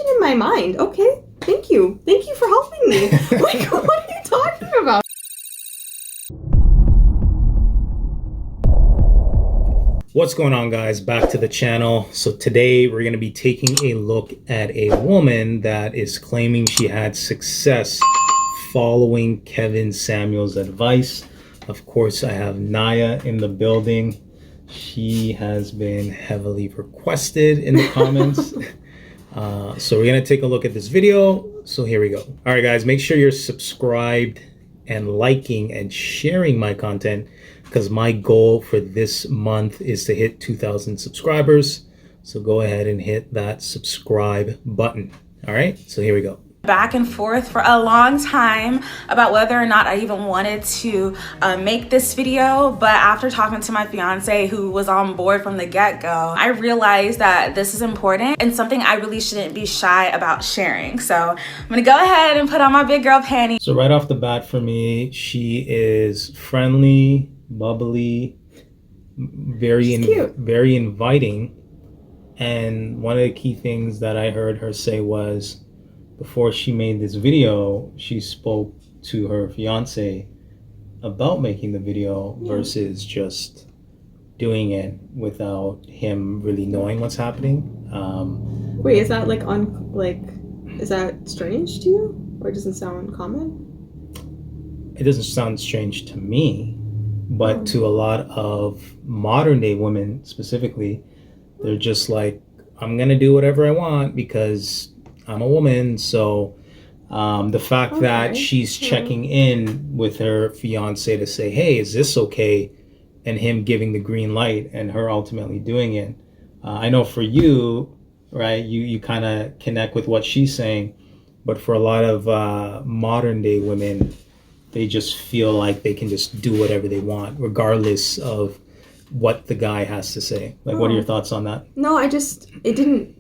in my mind. Okay, thank you for helping me. Like, what are you talking about? What's going on, guys? Back to the channel. So today we're going to be taking a look at a woman that is claiming she had success following Kevin Samuels' advice. Of course, I have Naya in the building. She has been heavily requested in the comments. So we're going to take a look at this video. So here we go. All right, guys, make sure you're subscribed and liking and sharing my content, because my goal for this month is to hit 2,000 subscribers. So go ahead and hit that subscribe button. All right, so here we go. Back and forth for a long time about whether or not I even wanted to make this video, but after talking to my fiance, who was on board from the get-go, I realized that this is important and something I really shouldn't be shy about sharing. So I'm gonna go ahead and put on my big girl panties. So right off the bat for me, she is friendly, bubbly, very inviting. And one of the key things that I heard her say was, before she made this video, she spoke to her fiance about making the video versus just doing it without him really knowing what's happening. Wait, is that is that strange to you, or doesn't sound common? It doesn't sound strange to me, but to a lot of modern day women specifically, they're just like, I'm gonna do whatever I want because I'm a woman. So the fact that she's checking in with her fiance to say, hey, is this okay? And him giving the green light and her ultimately doing it. I know for you, right, you kind of connect with what she's saying, but for a lot of modern day women, they just feel like they can just do whatever they want, regardless of what the guy has to say. Like, what are your thoughts on that? No, it didn't,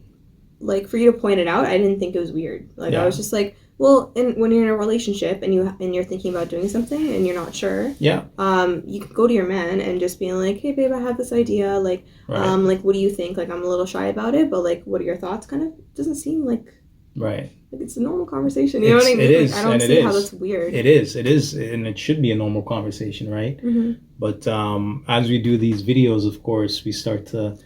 like, for you to point it out, I didn't think it was weird. Like, I was just like, well, when you're in a relationship and you're thinking about doing something and you're not sure, you can go to your man and just be like, hey babe, I have this idea, like, like, what do you think? Like, I'm a little shy about it, but like, what are your thoughts? Kind of doesn't seem like like it's a normal conversation. You know what I mean? It is, like, I don't see how that's weird. It is, and it should be a normal conversation, right? But as we do these videos, of course, we start to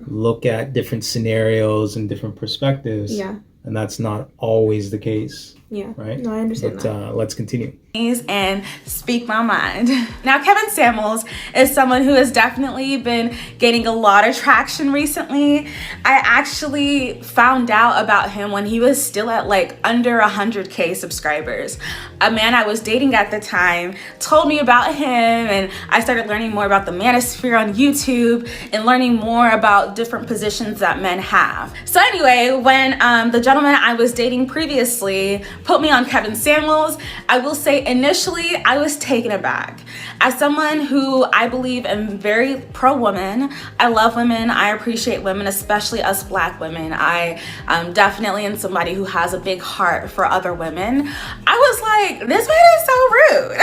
look at different scenarios and different perspectives. And that's not always the case. Right? No, I understand that. Let's continue. And speak my mind. Now, Kevin Samuels is someone who has definitely been gaining a lot of traction recently. I actually found out about him when he was still at like under 100K subscribers. A man I was dating at the time told me about him, and I started learning more about the manosphere on YouTube and learning more about different positions that men have. So anyway, when the gentleman I was dating previously put me on Kevin Samuels, I will say initially I was taken aback. As someone who I believe am very pro-woman, I love women, I appreciate women, especially us Black women. I definitely am somebody who has a big heart for other women. I was like, this man is so rude.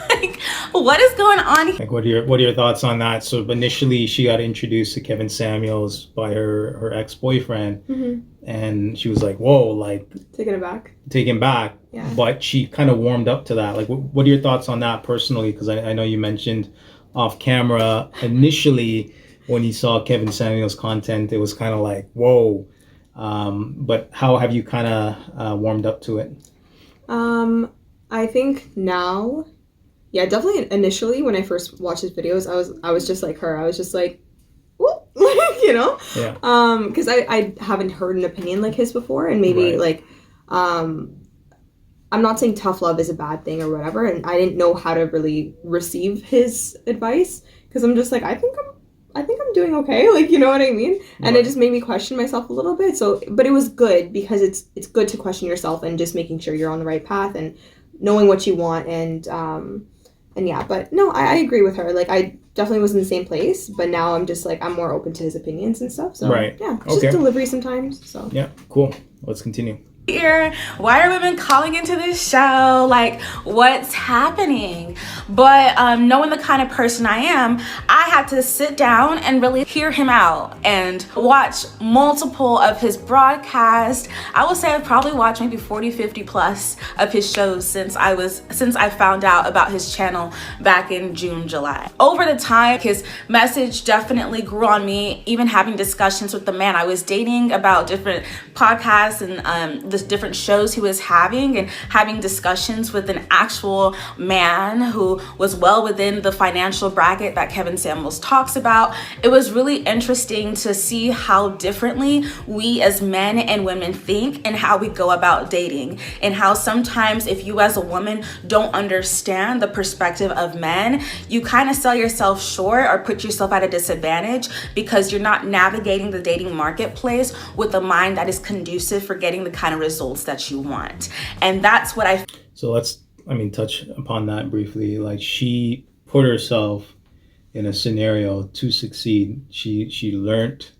Like, what is going on here? Like, what are your thoughts on that? So initially she got introduced to Kevin Samuels by her ex-boyfriend, and she was like, whoa, like taken back. But she kind of warmed up to that. Like, what are your thoughts on that personally? Because I know you mentioned off camera initially when you saw Kevin Samuels content, it was kind of like, whoa. But how have you kind of warmed up to it? I think now, definitely initially when I first watched his videos, I was just like her. I was just like, whoop, you know? Because I haven't heard an opinion like his before, and maybe like, I'm not saying tough love is a bad thing or whatever, and I didn't know how to really receive his advice, because I'm just like, I think I'm doing okay, like, you know what I mean? And it just made me question myself a little bit. So, but it was good, because it's good to question yourself and just making sure you're on the right path and knowing what you want, and but no, I agree with her. Like, I definitely was in the same place, but now I'm just like, I'm more open to his opinions and stuff. So it's just delivery sometimes. So cool. Let's continue. here? Why are women calling into this show? Like, what's happening? But knowing the kind of person I am, I had to sit down and really hear him out and watch multiple of his broadcasts. I would say I've probably watched maybe 40, 50 plus of his shows since I found out about his channel back in June, July. Over the time, his message definitely grew on me, even having discussions with the man I was dating about different podcasts and the different shows he was having, and having discussions with an actual man who was well within the financial bracket that Kevin Samuels talks about. It was really interesting to see how differently we as men and women think and how we go about dating, and how sometimes if you as a woman don't understand the perspective of men, you kind of sell yourself short or put yourself at a disadvantage because you're not navigating the dating marketplace with a mind that is conducive for getting the kind of results that you want. And that's what So let's, touch upon that briefly. Like, she put herself in a scenario to succeed. She learned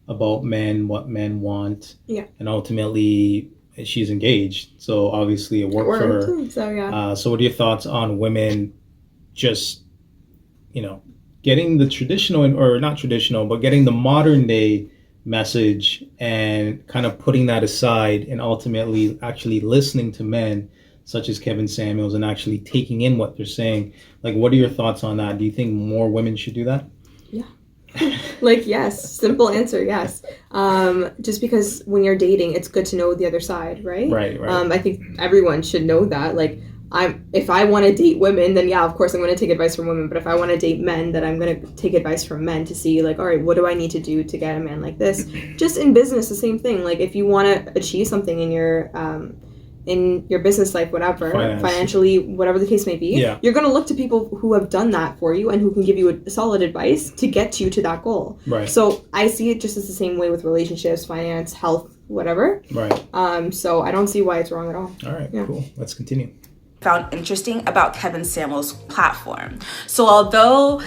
about men, what men want, and ultimately she's engaged. So obviously it worked for her. Too, so yeah. So what are your thoughts on women just, getting the traditional, or not traditional, but getting the modern day message and kind of putting that aside and ultimately actually listening to men such as Kevin Samuels and actually taking in what they're saying? Like, what are your thoughts on that? Do you think more women should do that? Yeah. Like, yes. Simple answer, yes. Just because when you're dating, it's good to know the other side, right? Right. I think everyone should know that. Like, if I want to date women, then yeah, of course I'm going to take advice from women. But if I want to date men, then I'm going to take advice from men to see, like, all right, what do I need to do to get a man like this? Just in business, the same thing. Like, if you want to achieve something in your business life, whatever, financially, whatever the case may be, you're going to look to people who have done that for you and who can give you a solid advice to get you to that goal. Right. So I see it just as the same way with relationships, finance, health, whatever. Right. So I don't see why it's wrong at all. All right, cool. Let's continue. Found interesting about Kevin Samuels' platform. So although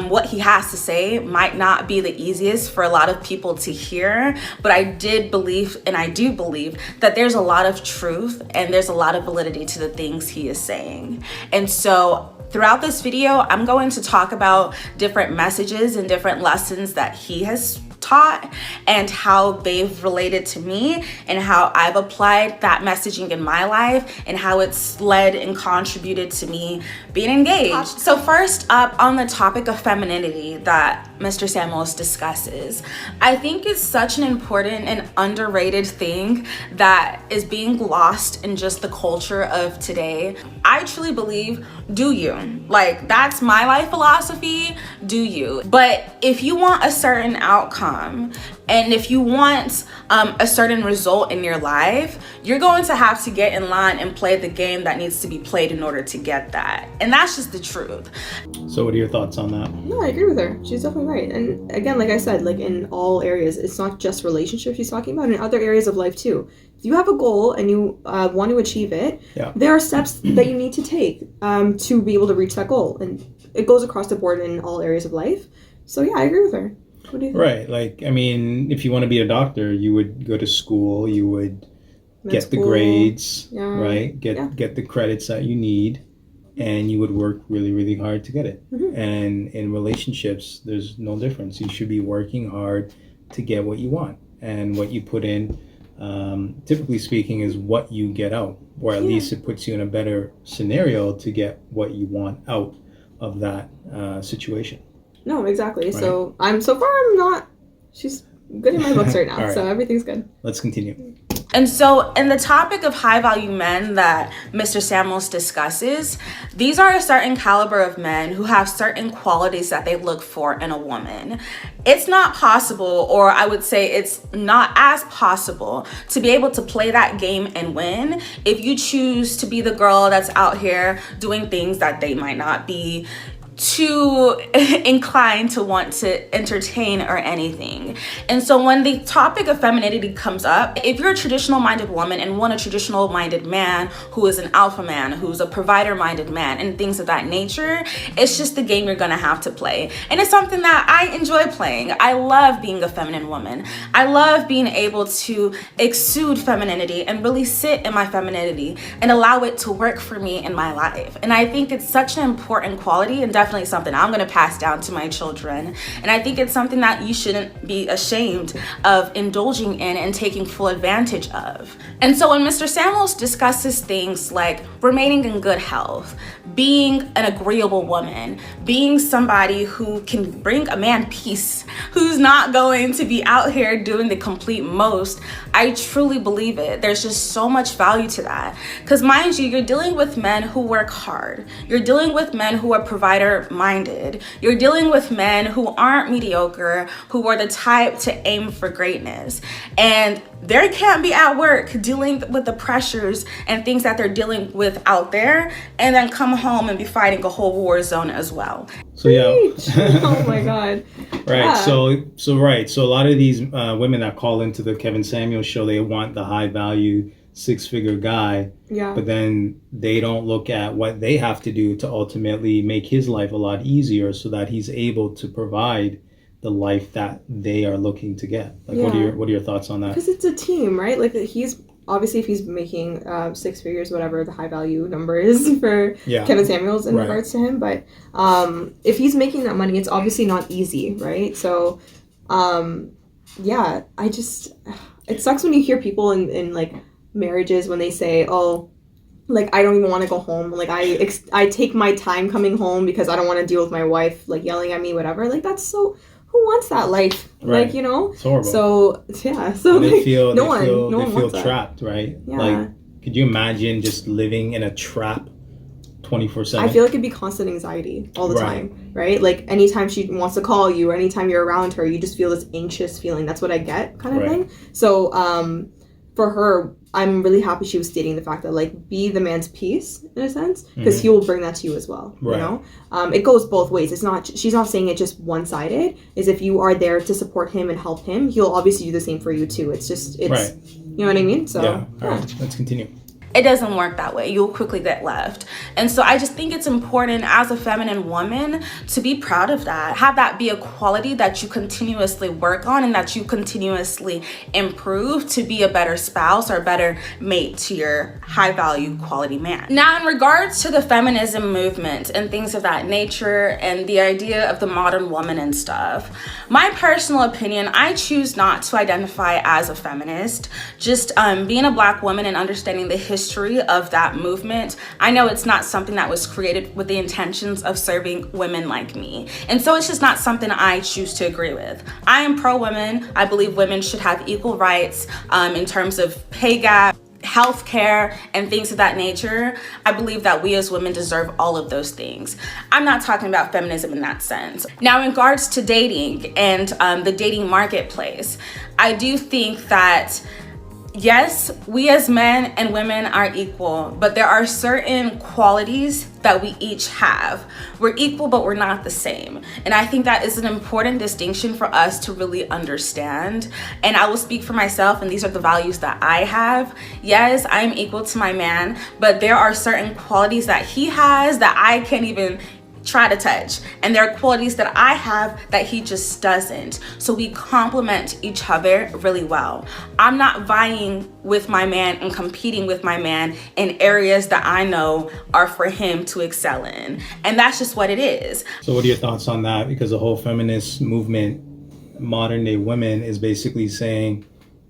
what he has to say might not be the easiest for a lot of people to hear, but I do believe that there's a lot of truth and there's a lot of validity to the things he is saying. And so throughout this video, I'm going to talk about different messages and different lessons that he has taught and how they've related to me and how I've applied that messaging in my life and how it's led and contributed to me being engaged. So first up, on the topic of femininity that Mr. Samuels discusses, I think it's such an important and underrated thing that is being lost in just the culture of today. I truly believe, do you? Like, that's my life philosophy, do you? But if you want a certain outcome, and if you want a certain result in your life, you're going to have to get in line and play the game that needs to be played in order to get that. And that's just the truth. So what are your thoughts on that? No, I agree with her. She's definitely right. And again, like I said, like in all areas, it's not just relationships she's talking about, in other areas of life too. If you have a goal and you want to achieve it, there are steps that you need to take to be able to reach that goal. And it goes across the board in all areas of life. So yeah, I agree with her. What do you think? Right. Like, if you want to be a doctor, you would go to school, you would get the grades, right? Get the credits that you need, and you would work really, really hard to get it. Mm-hmm. And in relationships, there's no difference. You should be working hard to get what you want. And what you put in, typically speaking, is what you get out. Or at least it puts you in a better scenario to get what you want out of that situation. No, exactly. Right. So I'm not. She's good in my books right now, so everything's good. Let's continue. And so in the topic of high value men that Mr. Samuels discusses, these are a certain caliber of men who have certain qualities that they look for in a woman. It's not possible, or I would say it's not as possible, to be able to play that game and win if you choose to be the girl that's out here doing things that they might not be too inclined to want to entertain or anything. And so when the topic of femininity comes up, if you're a traditional minded woman and want a traditional minded man who is an alpha man, who's a provider minded man, and things of that nature, it's just the game you're gonna have to play. And it's something that I enjoy playing. I love being a feminine woman. I love being able to exude femininity and really sit in my femininity and allow it to work for me in my life. And I think it's such an important quality, and definitely something I'm going to pass down to my children. And I think it's something that you shouldn't be ashamed of indulging in and taking full advantage of. And so when Mr. Samuels discusses things like remaining in good health, being an agreeable woman, being somebody who can bring a man peace, who's not going to be out here doing the complete most, I truly believe it. There's just so much value to that. Because mind you, you're dealing with men who work hard. You're dealing with men who are provider minded. You're dealing with men who aren't mediocre, who are the type to aim for greatness. And they can't be at work dealing with the pressures and things that they're dealing with out there and then come home and be fighting a whole war zone as well. So yeah. Oh my God. Right. Yeah. So a lot of these women that call into the Kevin Samuels show, they want the high value 6-figure guy. Yeah. But then they don't look at what they have to do to ultimately make his life a lot easier so that he's able to provide the life that they are looking to get. Like, what are your thoughts on that? Because it's a team, right? Like, he's obviously, if he's making 6 figures, whatever the high value number is for Kevin Samuels in regards to him, but if he's making that money, it's obviously not easy, right? So I just, it sucks when you hear people in like marriages when they say, oh, like, I don't even want to go home, like I take my time coming home because I don't want to deal with my wife like yelling at me, whatever. Like, that's so, who wants that life? Right. Like, you know, it's horrible. So they like, feel no one wants trapped, right? Yeah. Like, could you imagine just living in a trap 24/7? I feel like it'd be constant anxiety all the time, right? Like, anytime she wants to call you or anytime you're around her, you just feel this anxious feeling. That's what I get, kind of thing. So for her, I'm really happy she was stating the fact that, like, be the man's peace in a sense, because he will bring that to you as well. You know, it goes both ways. It's not, she's not saying it just one-sided. Is if you are there to support him and help him, he'll obviously do the same for you too. It's just, you know what I mean? So all right, let's continue. It doesn't work that way. You'll quickly get left. And so I just think it's important as a feminine woman to be proud of that. Have that be a quality that you continuously work on and that you continuously improve to be a better spouse or a better mate to your high value quality man. Now, in regards to the feminism movement and things of that nature and the idea of the modern woman and stuff, my personal opinion, I choose not to identify as a feminist. Just being a Black woman and understanding the history of that movement, I know it's not something that was created with the intentions of serving women like me. And so it's just not something I choose to agree with. I am pro-women. I believe women should have equal rights in terms of pay gap, healthcare, and things of that nature. I believe that we as women deserve all of those things. I'm not talking about feminism in that sense. Now, in regards to dating and the dating marketplace, I do think that yes, we as men and women are equal, but there are certain qualities that we each have. We're equal, but we're not the same. And I think that is an important distinction for us to really understand. And I will speak for myself, and these are the values that I have. Yes, I'm equal to my man, but there are certain qualities that he has that I can't even try to touch, and there are qualities that I have that he just doesn't. So we complement each other really well. I'm not vying with my man and competing with my man in areas that I know are for him to excel in, and that's just what it is. So what are your thoughts on that? Because the whole feminist movement, modern day women, is basically saying,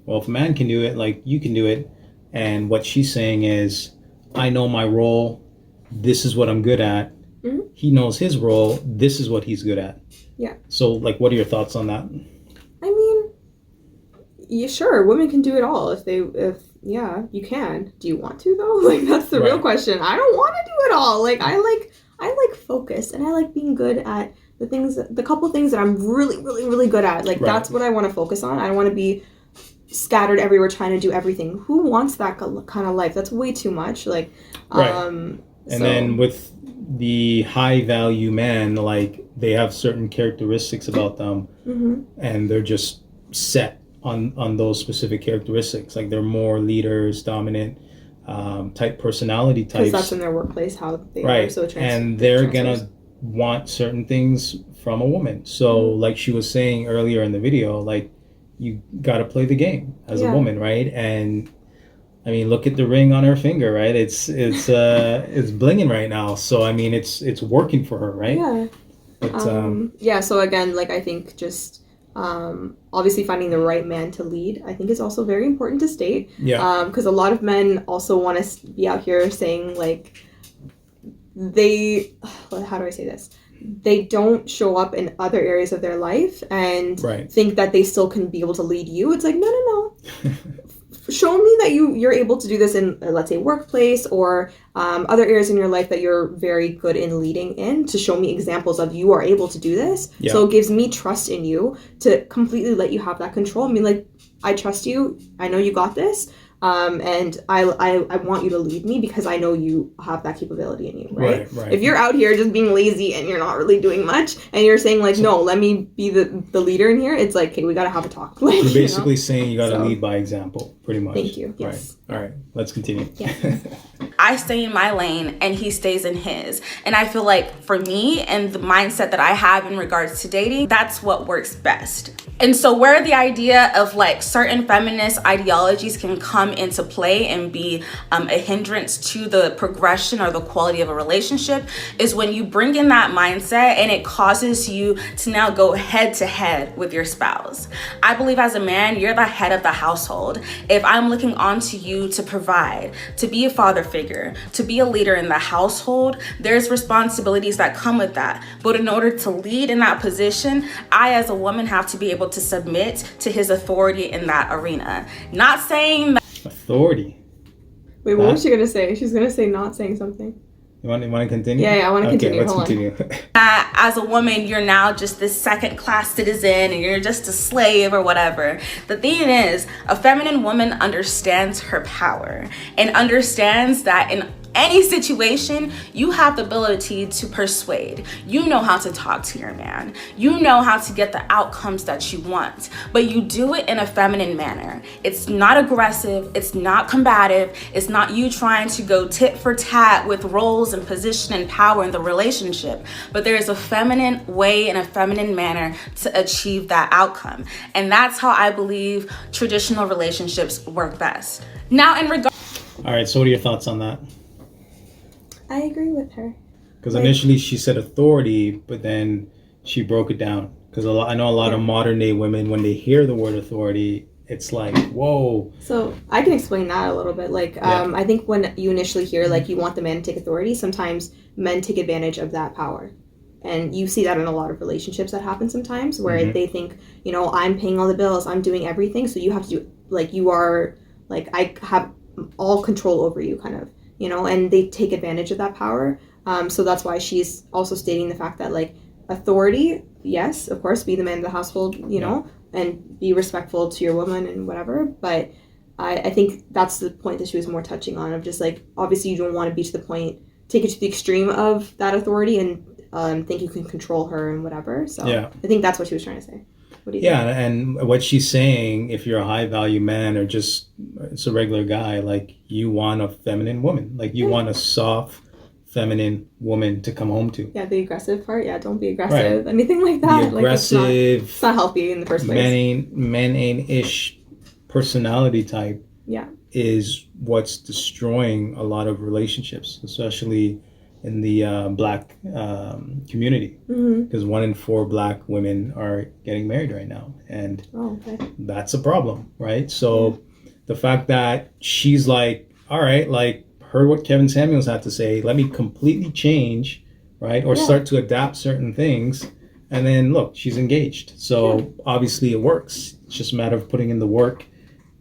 well, if a man can do it, like, you can do it. And what she's saying is, I know my role, this is what I'm good at. He knows his role, this is what he's good at. Yeah. So, like, what are your thoughts on that? I mean, yeah, sure, women can do it all if you can. Do you want to though? Like, that's the real question. I don't want to do it all. Like, I like focus, and I like being good at the couple things that I'm really, really, really good at. Like, that's what I want to focus on. I don't want to be scattered everywhere trying to do everything. Who wants that kind of life? That's way too much. Like, And then with the high value man, like they have certain characteristics about them, and they're just set on those specific characteristics. Like they're more leaders, dominant type personality types. Because that's in their workplace how they right. are. So and they're gonna want certain things from a woman. So like she was saying earlier in the video, like you got to play the game as a woman, right? And I mean, look at the ring on her finger, right? It's blinging right now. So I mean, it's working for her, right? Yeah. But, yeah. So again, like I think just obviously finding the right man to lead, I think is also very important to state. Yeah. Because a lot of men also want to be out here saying like how do I say this? They don't show up in other areas of their life and think that they still can be able to lead you. It's like, no. Show me that you're able to do this in, let's say, workplace or other areas in your life that you're very good in leading in, to show me examples of you are able to do this. Yeah. So it gives me trust in you to completely let you have that control. I mean, like, I trust you. I know you got this. And I want you to lead me because I know you have that capability in you, right? If you're out here just being lazy and you're not really doing much and you're saying like, no, let me be the leader in here, it's like, hey, we got to have a talk. Like, you're basically saying you got to lead by example, pretty much. Thank you. Yes. Right. All right. Let's continue. Yeah. I stay in my lane and he stays in his. And I feel like for me and the mindset that I have in regards to dating, that's what works best. And so where the idea of like certain feminist ideologies can come into play and be a hindrance to the progression or the quality of a relationship is when you bring in that mindset and it causes you to now go head to head with your spouse. I believe as a man, you're the head of the household. If I'm looking onto you to provide, to be a father figure, to be a leader in the household, there's responsibilities that come with that. But in order to lead in that position, I as a woman have to be able to submit to his authority in that arena. Not saying that authority. Wait, what was she gonna say? She's gonna say not saying something. You want to continue? Yeah, I want to continue. Let's continue. As a woman, you're now just this second class citizen and you're just a slave or whatever. The thing is, a feminine woman understands her power and understands that in any situation, you have the ability to persuade. You know how to talk to your man. You know how to get the outcomes that you want, but you do it in a feminine manner. It's not aggressive. It's not combative. It's not you trying to go tit for tat with roles and position and power in the relationship, but there is a feminine way and a feminine manner to achieve that outcome. And that's how I believe traditional relationships work best. Now, in regard. All right, so what are your thoughts on that? I agree with her. Because initially she said authority, but then she broke it down. Because I know a lot of modern day women, when they hear the word authority, it's like, whoa. So I can explain that a little bit. Like, I think when you initially hear, like, you want the man to take authority, sometimes men take advantage of that power. And you see that in a lot of relationships that happen sometimes where they think, you know, I'm paying all the bills, I'm doing everything, so you have to do, like, you are, like, I have all control over you, kind of. You know, and they take advantage of that power. So that's why she's also stating the fact that, like, authority, yes, of course, be the man of the household, you know, and be respectful to your woman and whatever. But I think that's the point that she was more touching on, of just, like, obviously you don't want to be to the point, take it to the extreme of that authority and think you can control her and whatever. So I think that's what she was trying to say. What do you think? And what she's saying, if you're a high value man or just it's a regular guy, like, you want a feminine woman, like you want a soft feminine woman to come home to. Yeah, the aggressive part. Yeah, don't be aggressive. Anything like that. The aggressive, like, it's not healthy in the first place. Man ain't-ish personality type is what's destroying a lot of relationships, especially in the black community, because 1 in 4 black women are getting married right now, and that's a problem, right? So the fact that she's like, all right, like, heard what Kevin Samuels had to say, let me completely change, right? Or start to adapt certain things, and then look, she's engaged. So obviously it works. It's just a matter of putting in the work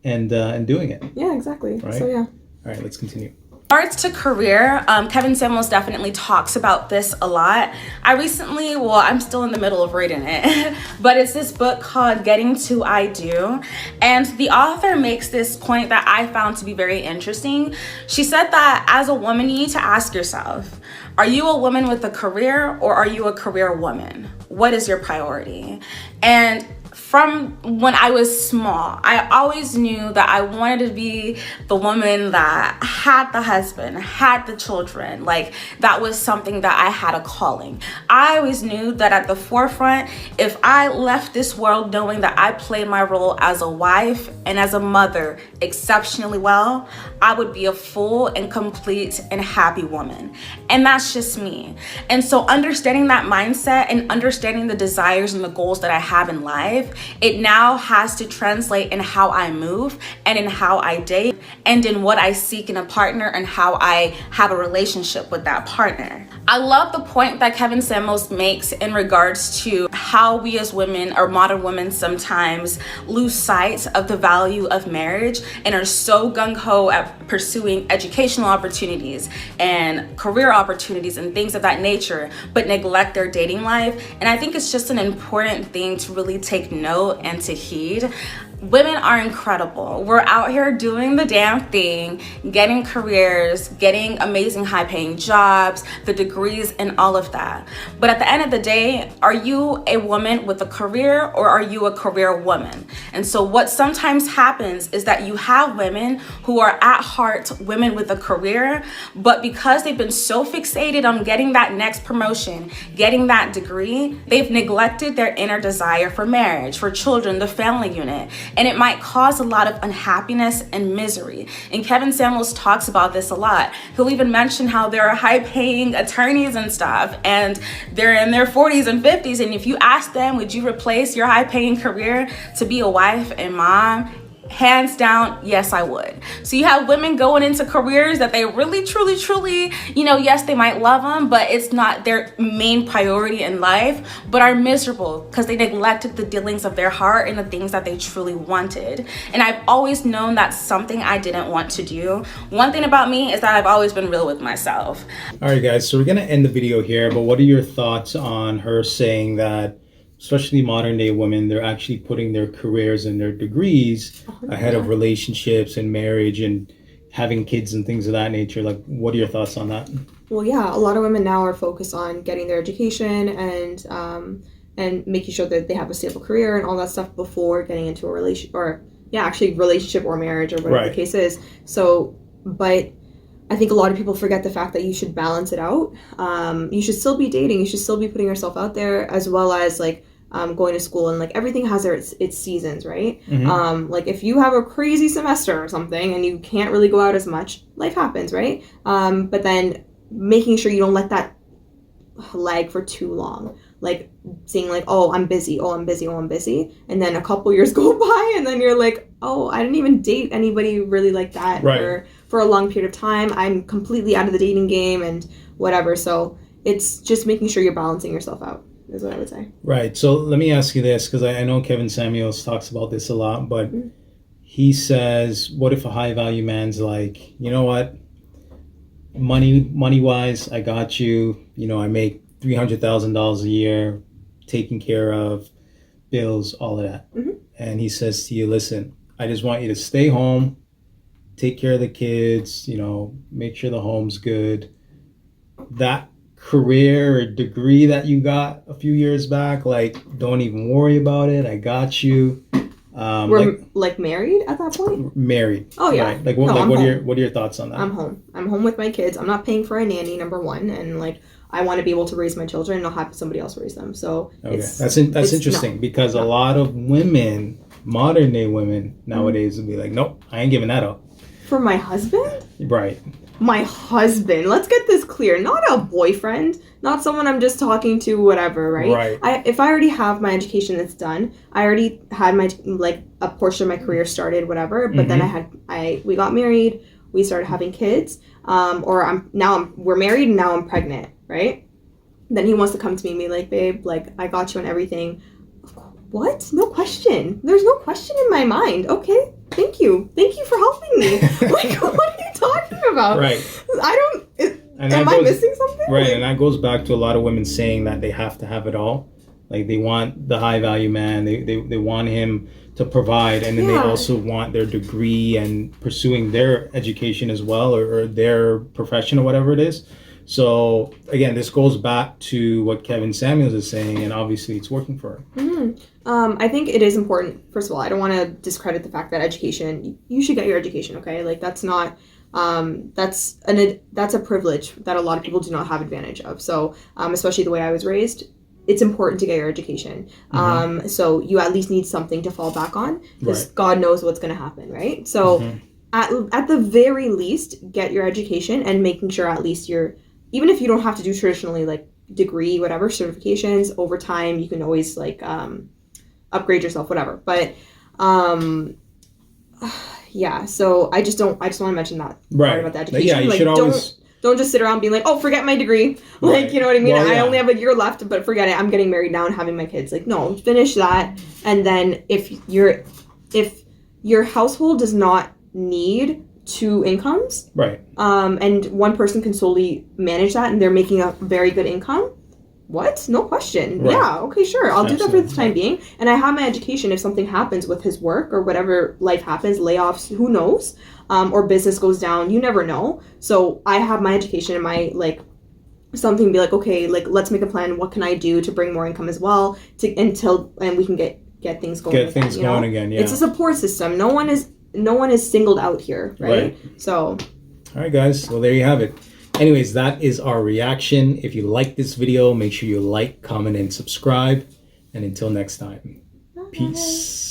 and doing it. Yeah, exactly. Right? So All right, let's continue. In regards to career, Kevin Samuels definitely talks about this a lot. I'm still in the middle of reading it, but it's this book called Getting to I Do. And the author makes this point that I found to be very interesting. She said that as a woman, you need to ask yourself, are you a woman with a career or are you a career woman? What is your priority? And from when I was small, I always knew that I wanted to be the woman that had the husband, had the children. Like, that was something that I had a calling. I always knew that at the forefront, if I left this world knowing that I played my role as a wife and as a mother exceptionally well, I would be a full and complete and happy woman. And that's just me. And so understanding that mindset and understanding the desires and the goals that I have in life, it now has to translate in how I move and in how I date and in what I seek in a partner and how I have a relationship with that partner. I love the point that Kevin Samuels makes in regards to how we as women or modern women sometimes lose sight of the value of marriage and are so gung-ho at pursuing educational opportunities and career opportunities and things of that nature, but neglect their dating life. And I think it's just an important thing to really take note and to heed. Women are incredible. We're out here doing the damn thing, getting careers, getting amazing high-paying jobs, the degrees and all of that. But at the end of the day, are you a woman with a career or are you a career woman? And so what sometimes happens is that you have women who are at heart women with a career, but because they've been so fixated on getting that next promotion, getting that degree, they've neglected their inner desire for marriage, for children, the family unit. And it might cause a lot of unhappiness and misery. And Kevin Samuels talks about this a lot. He'll even mention how there are high-paying attorneys and stuff, and they're in their 40s and 50s. And if you ask them, would you replace your high-paying career to be a wife and mom? Hands down, yes, I would. So you have women going into careers that they really, truly, truly, yes, they might love them, but it's not their main priority in life, but are miserable because they neglected the dealings of their heart and the things that they truly wanted. And I've always known that's something I didn't want to do. One thing about me is that I've always been real with myself. All right, guys, so we're going to end the video here, but what are your thoughts on her saying that especially modern day women, they're actually putting their careers and their degrees ahead of relationships and marriage and having kids and things of that nature? Like, what are your thoughts on that? Well, yeah, a lot of women now are focused on getting their education and making sure that they have a stable career and all that stuff before getting into a relationship or marriage or whatever the case is. So, but I think a lot of people forget the fact that you should balance it out. You should still be dating. You should still be putting yourself out there, as well as going to school, and everything has its seasons, right? Mm-hmm. If you have a crazy semester or something and you can't really go out as much, life happens, right? But then making sure you don't let that lag for too long. Saying oh, I'm busy, and then a couple years go by and then you're like, oh, I didn't even date anybody really like that for a long period of time. I'm completely out of the dating game and whatever. So it's just making sure you're balancing yourself out is what I would say. Right. So let me ask you this, because I know Kevin Samuels talks about this a lot, but he says, what if a high value man's like, you know what, money wise, I got you, I make $300,000 a year, taking care of bills, all of that. Mm-hmm. And he says to you, listen, I just want you to stay home, take care of the kids, make sure the home's good. That career or degree that you got a few years back, don't even worry about it. I got you. We're married at that point? Married. Oh, yeah. Right. What are your thoughts on that? I'm home with my kids. I'm not paying for a nanny, number one. And I want to be able to raise my children and not have somebody else raise them. So that's interesting because a lot of women, modern day women nowadays will be like, nope, I ain't giving that up. For my husband? Right. My husband. Let's get this clear. Not a boyfriend. Not someone I'm just talking to, whatever, right? If I already have my education that's done, I already had my, a portion of my career started, whatever. But then we got married. We started having kids. We're married and now I'm pregnant, right? Then he wants to come to me and be like, babe, I got you and everything. What? No question. There's no question in my mind. Okay. Thank you for helping me. What are you talking about? Right. Am I missing something? Right, and that goes back to a lot of women saying that they have to have it all. Like they want the high value man, they want him to provide, and then they also want their degree and pursuing their education as well, or their profession or whatever it is. So again, this goes back to what Kevin Samuels is saying, and obviously it's working for her. I think it is important. First of all, I don't want to discredit the fact that education, you should get your education, okay? Like that's not, that's a privilege that a lot of people do not have advantage of. So especially the way I was raised, it's important to get your education. So you at least need something to fall back on, because God knows what's going to happen, right? So at the very least, get your education, and making sure at least even if you don't have to do traditionally like degree, whatever, certifications, over time, you can always like upgrade yourself, whatever. But yeah, so I just want to mention that part about the education. Yeah, you like, should always... Don't just sit around being like, oh, forget my degree. Like, you know what I mean? Well, I only have a year left, but forget it. I'm getting married now and having my kids. Like, no, finish that. And then if your household does not need 2 incomes, right, and one person can solely manage that and they're making a very good income, what? No question. Right. Yeah, okay, sure. I'll do that for the time being. And I have my education if something happens with his work or whatever life happens, layoffs, who knows? Or business goes down, you never know. So I have my education and my like something, be like, okay, like let's make a plan. What can I do to bring more income as well and we can get things going. Get things going again. Yeah. It's a support system. No one is singled out here, right? So all right, guys. Well, there you have it. Anyways, that is our reaction. If you like this video, make sure you like, comment, and subscribe. And until next time, peace.